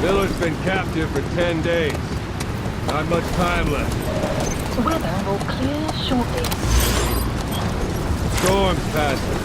Miller's been captive for 10 days. Not much time left. Weather will clear shortly. Storm's passing.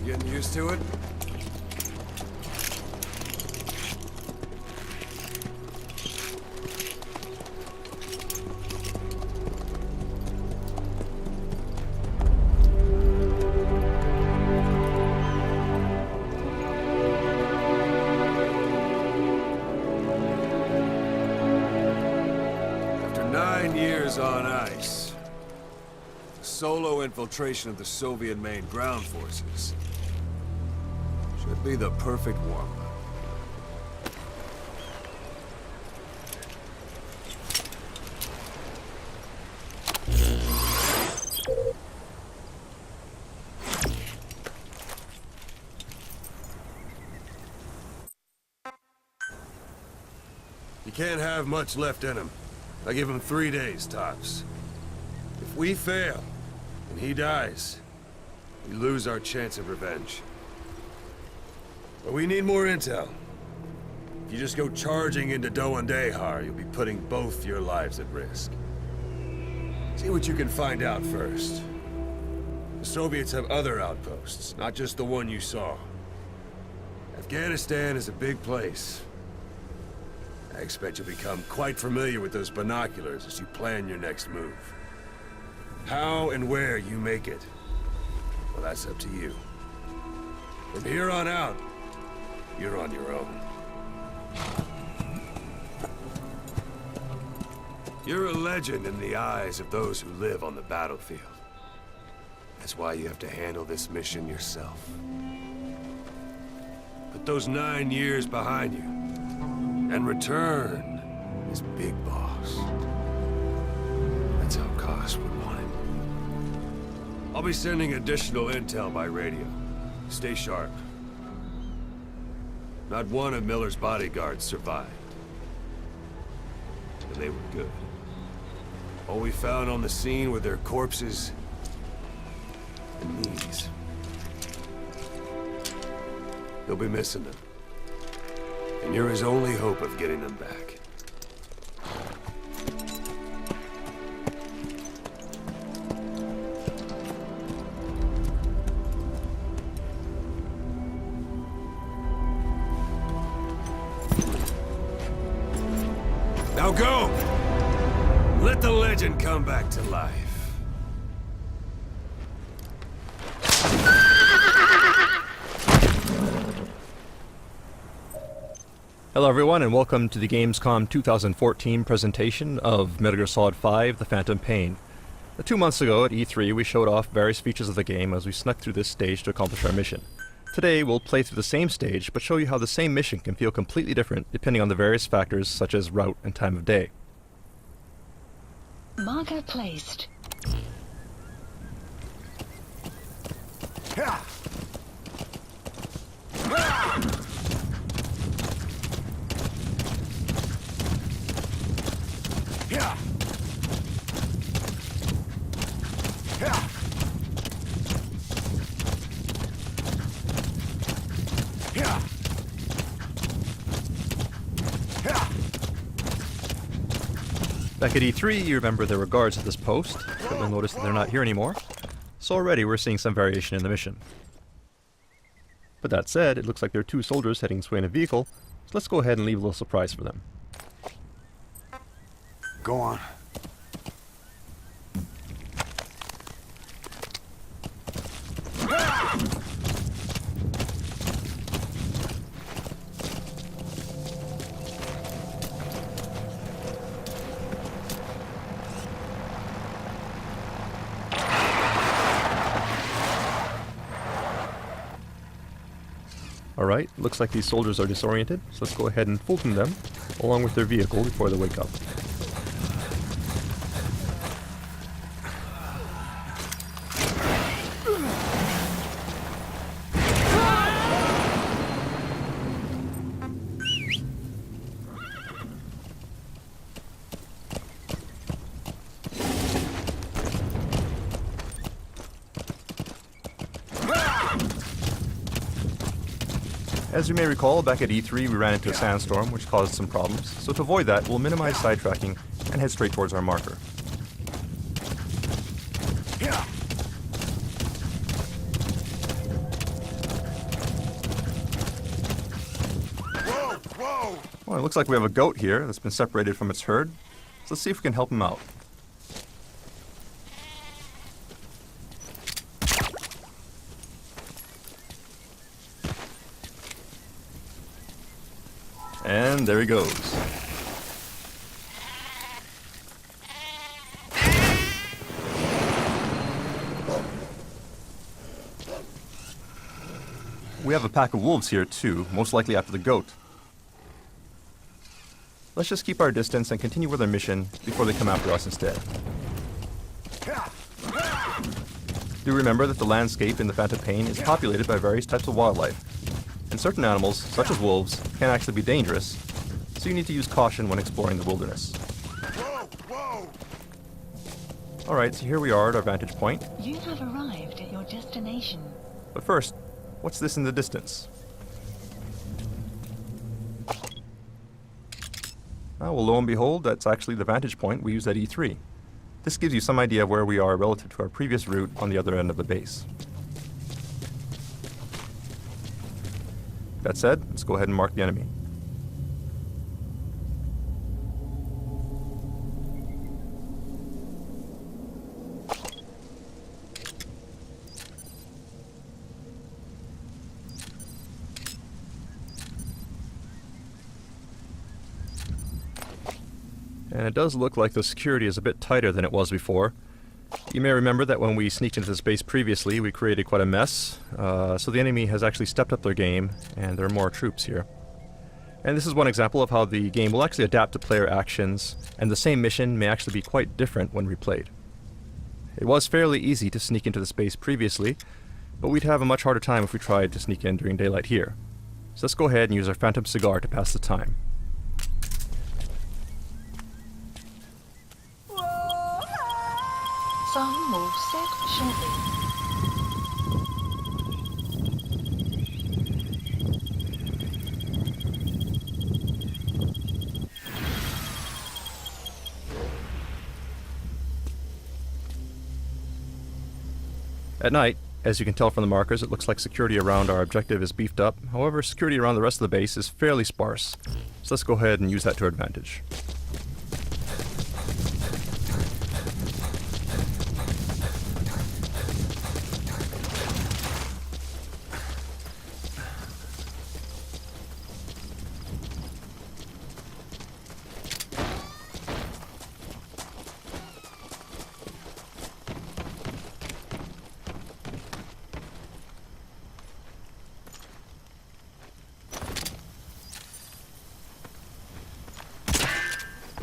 Getting used to it? After 9 years on ice, the solo infiltration of the Soviet main ground forces should be the perfect warm-up. You can't have much left in him. I give him 3 days, tops. If we fail, and he dies, we lose our chance of revenge. But we need more intel. If you just go charging into Dehar, you'll be putting both your lives at risk. See what you can find out first. The Soviets have other outposts, not just the one you saw. Afghanistan is a big place. I expect you'll become quite familiar with those binoculars as you plan your next move. How and where you make it, well, that's up to you. From here on out, you're on your own. You're a legend in the eyes of those who live on the battlefield. That's why you have to handle this mission yourself. Put those 9 years behind you, and return as Big Boss. That's how Koss would want it. I'll be sending additional intel by radio. Stay sharp. Not one of Miller's bodyguards survived. And they were good. All we found on the scene were their corpses and knees. You'll be missing them. And you're his only hope of getting them back. Now go! Let the legend come back to life. Hello everyone and welcome to the Gamescom 2014 presentation of Metal Gear Solid 5: The Phantom Pain. 2 months ago at E3 we showed off various features of the game as we snuck through this stage to accomplish our mission. Today we'll play through the same stage but show you how the same mission can feel completely different depending on the various factors such as route and time of day. Marker placed. Back at E3, you remember there were guards at this post, but you'll notice that they're not here anymore. So already we're seeing some variation in the mission. But that said, it looks like there are 2 soldiers heading this way in a vehicle, so let's go ahead and leave a little surprise for them. Go on. Alright, looks like these soldiers are disoriented, so let's go ahead and fulton them, along with their vehicle before they wake up. As you may recall, back at E3 we ran into a sandstorm which caused some problems, so to avoid that we'll minimize sidetracking and head straight towards our marker. Well, it looks like we have a goat here that's been separated from its herd, so let's see if we can help him out. And there he goes. We have a pack of wolves here too, most likely after the goat. Let's just keep our distance and continue with our mission before they come after us instead. Do remember that the landscape in the Phantom Pain is populated by various types of wildlife. And certain animals, such as wolves, can actually be dangerous, so you need to use caution when exploring the wilderness. Alright, so here we are at our vantage point. You have arrived at your destination. But first, what's this in the distance? Well, lo and behold, that's actually the vantage point we used at E3. This gives you some idea of where we are relative to our previous route on the other end of the base. That said, let's go ahead and mark the enemy. And it does look like the security is a bit tighter than it was before. You may remember that when we sneaked into this base previously, we created quite a mess, so the enemy has actually stepped up their game, and there are more troops here. And this is one example of how the game will actually adapt to player actions, and the same mission may actually be quite different when replayed. It was fairly easy to sneak into the base previously, but we'd have a much harder time if we tried to sneak in during daylight here. So let's go ahead and use our Phantom Cigar to pass the time. Some will set shortly. At night, as you can tell from the markers, it looks like security around our objective is beefed up. However, security around the rest of the base is fairly sparse. So let's go ahead and use that to our advantage.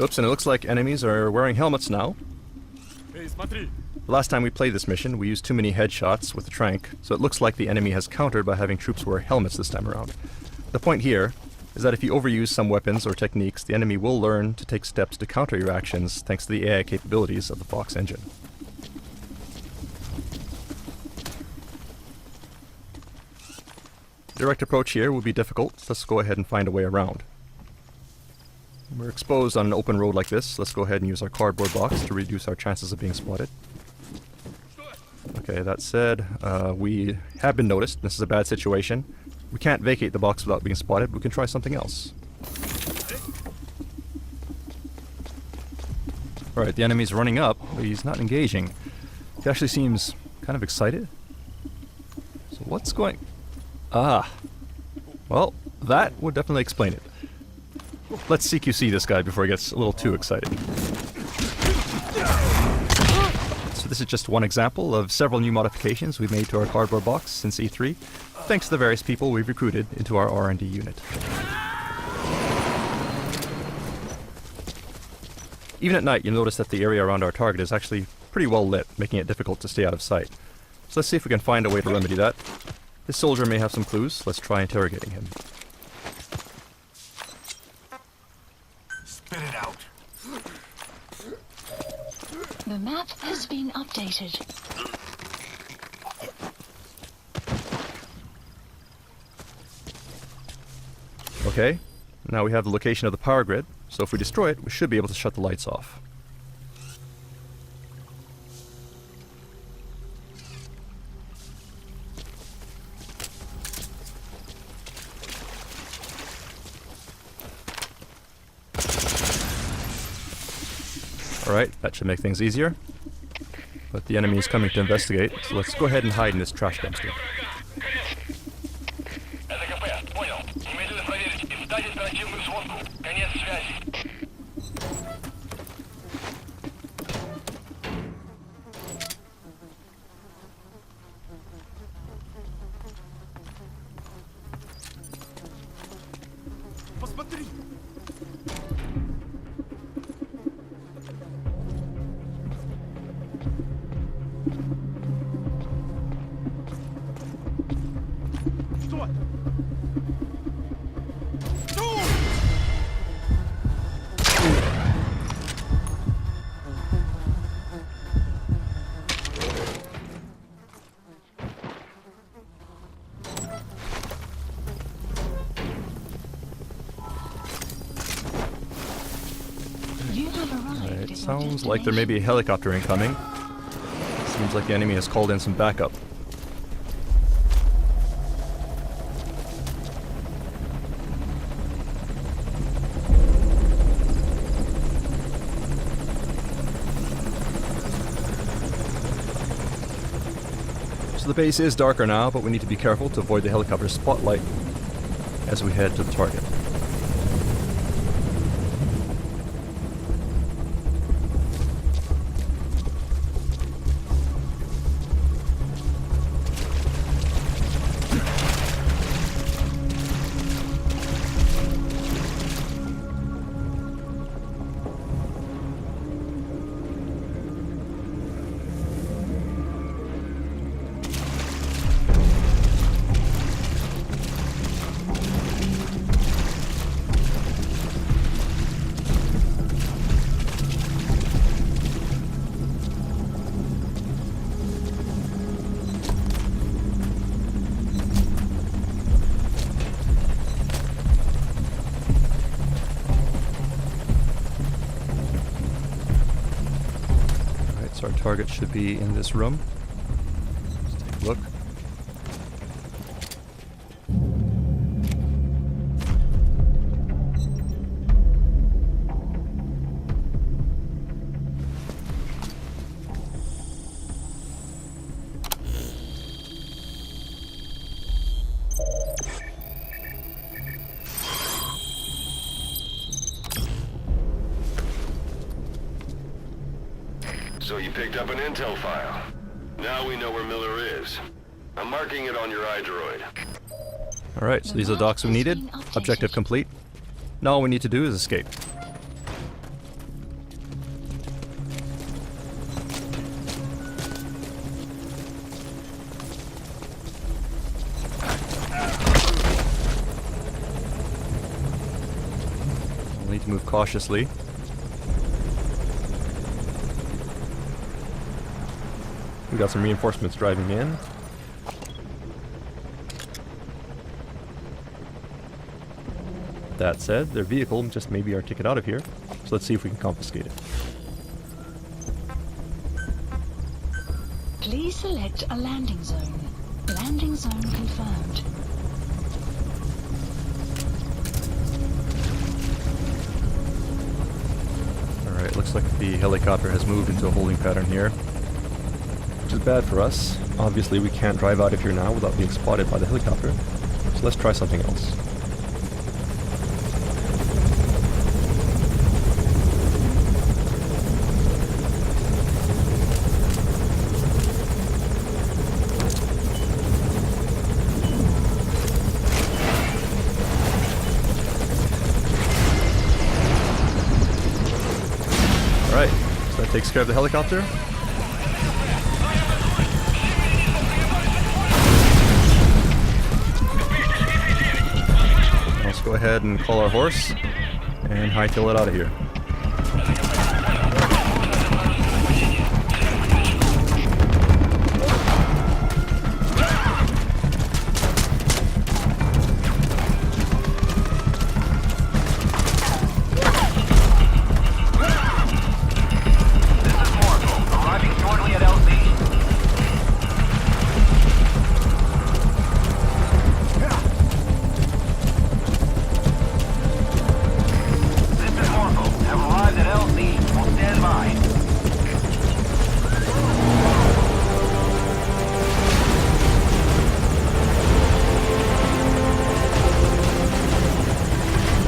Oops, and it looks like enemies are wearing helmets now. The last time we played this mission, we used too many headshots with the trank, so it looks like the enemy has countered by having troops wear helmets this time around. The point here is that if you overuse some weapons or techniques, the enemy will learn to take steps to counter your actions thanks to the AI capabilities of the Fox engine. Direct approach here will be difficult, so let's go ahead and find a way around. We're exposed on an open road like this. Let's go ahead and use our cardboard box to reduce our chances of being spotted. Okay, that said, we have been noticed. This is a bad situation. We can't vacate the box without being spotted. We can try something else. Alright, the enemy's running up, but he's not engaging. He actually seems kind of excited. So what's going... Ah. Well, that would definitely explain it. Let's CQC this guy before he gets a little too excited. So this is just one example of several new modifications we've made to our cardboard box since E3. thanks to the various people we've recruited into our R&D unit. Even at night, you'll notice that the area around our target is actually pretty well lit, making it difficult to stay out of sight. So let's see if we can find a way to remedy that. This soldier may have some clues. Let's try interrogating him. Spit it out. The map has been updated. Okay, now we have the location of the power grid, so if we destroy it, we should be able to shut the lights off. Alright, that should make things easier. But the enemy is coming to investigate, so let's go ahead and hide in this trash dumpster. You have arrived at It your sounds like there may be a helicopter incoming. Seems like the enemy has called in some backup. So the base is darker now, but we need to be careful to avoid the helicopter's spotlight as we head to the target. Our target should be in this room. Let's take a look. So you picked up an intel file. Now we know where Miller is. I'm marking it on your iDroid. Alright, so these are the docs we needed. Objective complete. Now all we need to do is escape. We'll need to move cautiously. We got some reinforcements driving in. That said, their vehicle just may be our ticket out of here, so let's see if we can confiscate it. Please select a landing zone. Landing zone confirmed. Alright, looks like the helicopter has moved into a holding pattern here, which is bad for us. Obviously we can't drive out of here now without being spotted by the helicopter, so let's try something else. takes care of the helicopter. Let's go ahead and call our horse and hightail it out of here.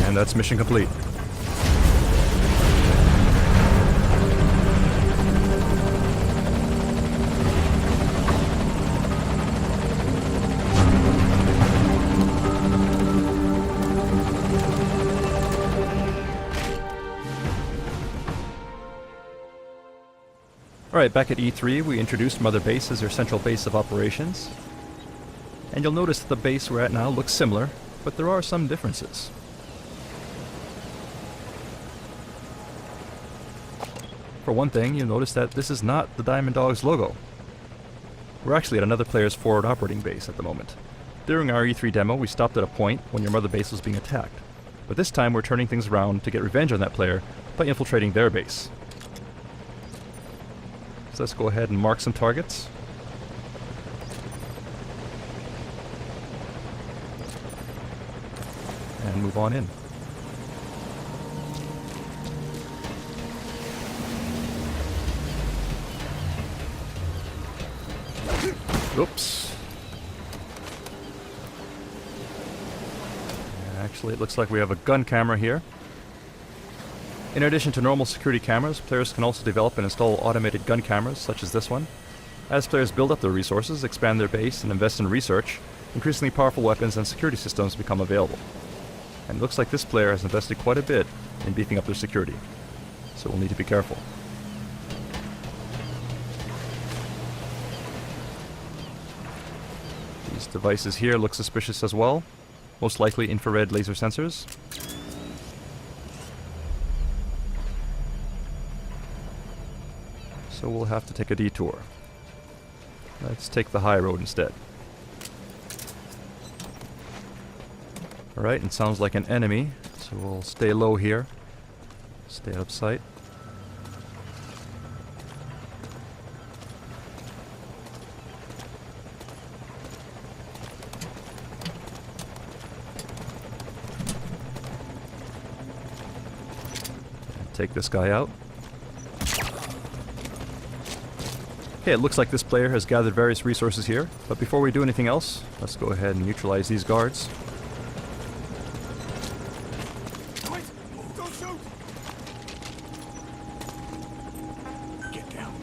And that's mission complete. Alright, back at E3 we introduced Mother Base as their central base of operations. And you'll notice that the base we're at now looks similar, but there are some differences. For one thing, you'll notice that this is not the Diamond Dogs logo. We're actually at another player's forward operating base at the moment. During our E3 demo, we stopped at a point when your Mother Base was being attacked. But this time we're turning things around to get revenge on that player by infiltrating their base. So let's go ahead and mark some targets. And move on in. Oops. Actually, it looks like we have a gun camera here. In addition to normal security cameras, players can also develop and install automated gun cameras, such as this one. As players build up their resources, expand their base, and invest in research, increasingly powerful weapons and security systems become available. And it looks like this player has invested quite a bit in beefing up their security, so we'll need to be careful. These devices here look suspicious as well, most likely infrared laser sensors. So we'll have to take a detour. Let's take the high road instead. Alright, it sounds like an enemy, so we'll stay low here. Stay out of sight. Take this guy out. Okay, it looks like this player has gathered various resources here, but before we do anything else, let's go ahead and neutralize these guards. Wait! Don't shoot! Get down.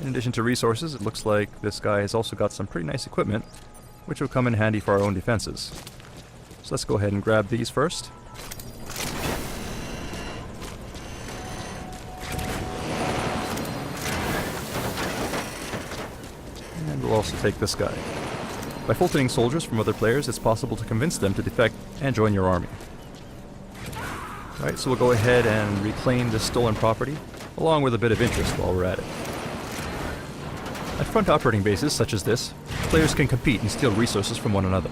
In addition to resources, it looks like this guy has also got some pretty nice equipment, which will come in handy for our own defenses. So let's go ahead and grab these first. And we'll also take this guy. By filtering soldiers from other players, it's possible to convince them to defect and join your army. Alright, so we'll go ahead and reclaim this stolen property, along with a bit of interest while we're at it. At front operating bases such as this, players can compete and steal resources from one another.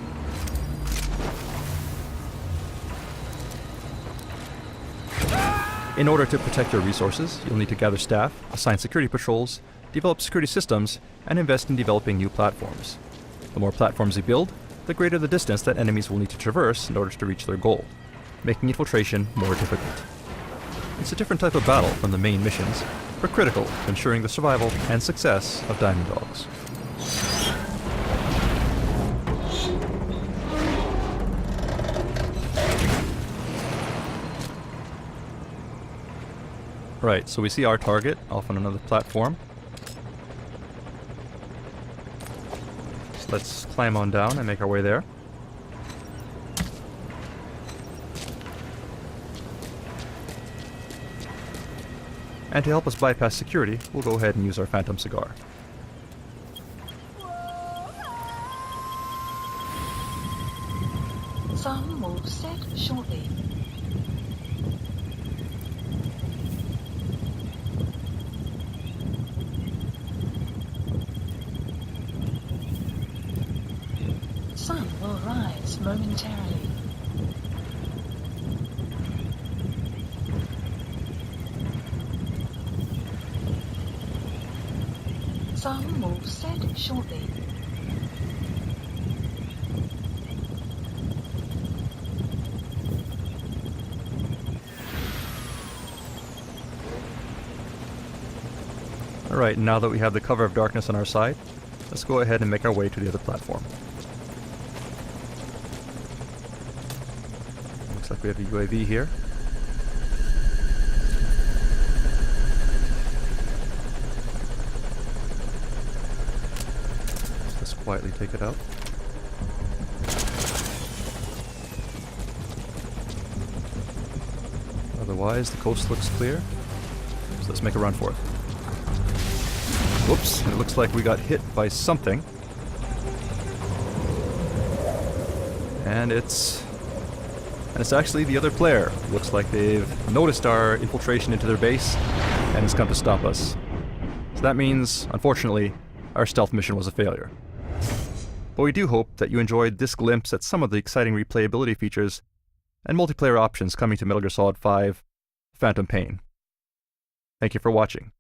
In order to protect your resources, you'll need to gather staff, assign security patrols, develop security systems, and invest in developing new platforms. The more platforms you build, the greater the distance that enemies will need to traverse in order to reach their goal, making infiltration more difficult. It's a different type of battle from the main missions, but critical to ensuring the survival and success of Diamond Dogs. Right, so we see our target off on another platform. So let's climb on down and make our way there. And to help us bypass security, we'll go ahead and use our Phantom cigar. Sun will set shortly. Sun will rise momentarily. Sun will set shortly. Alright, now that we have the cover of darkness on our side, let's go ahead and make our way to the other platform. Looks like we have a UAV here. Let's quietly take it out. Otherwise, the coast looks clear. So let's make a run for it. Whoops, it looks like we got hit by something. And it's actually the other player. Looks like they've noticed our infiltration into their base and has come to stop us. So that means, unfortunately, our stealth mission was a failure. But we do hope that you enjoyed this glimpse at some of the exciting replayability features and multiplayer options coming to Metal Gear Solid 5: Phantom Pain. Thank you for watching.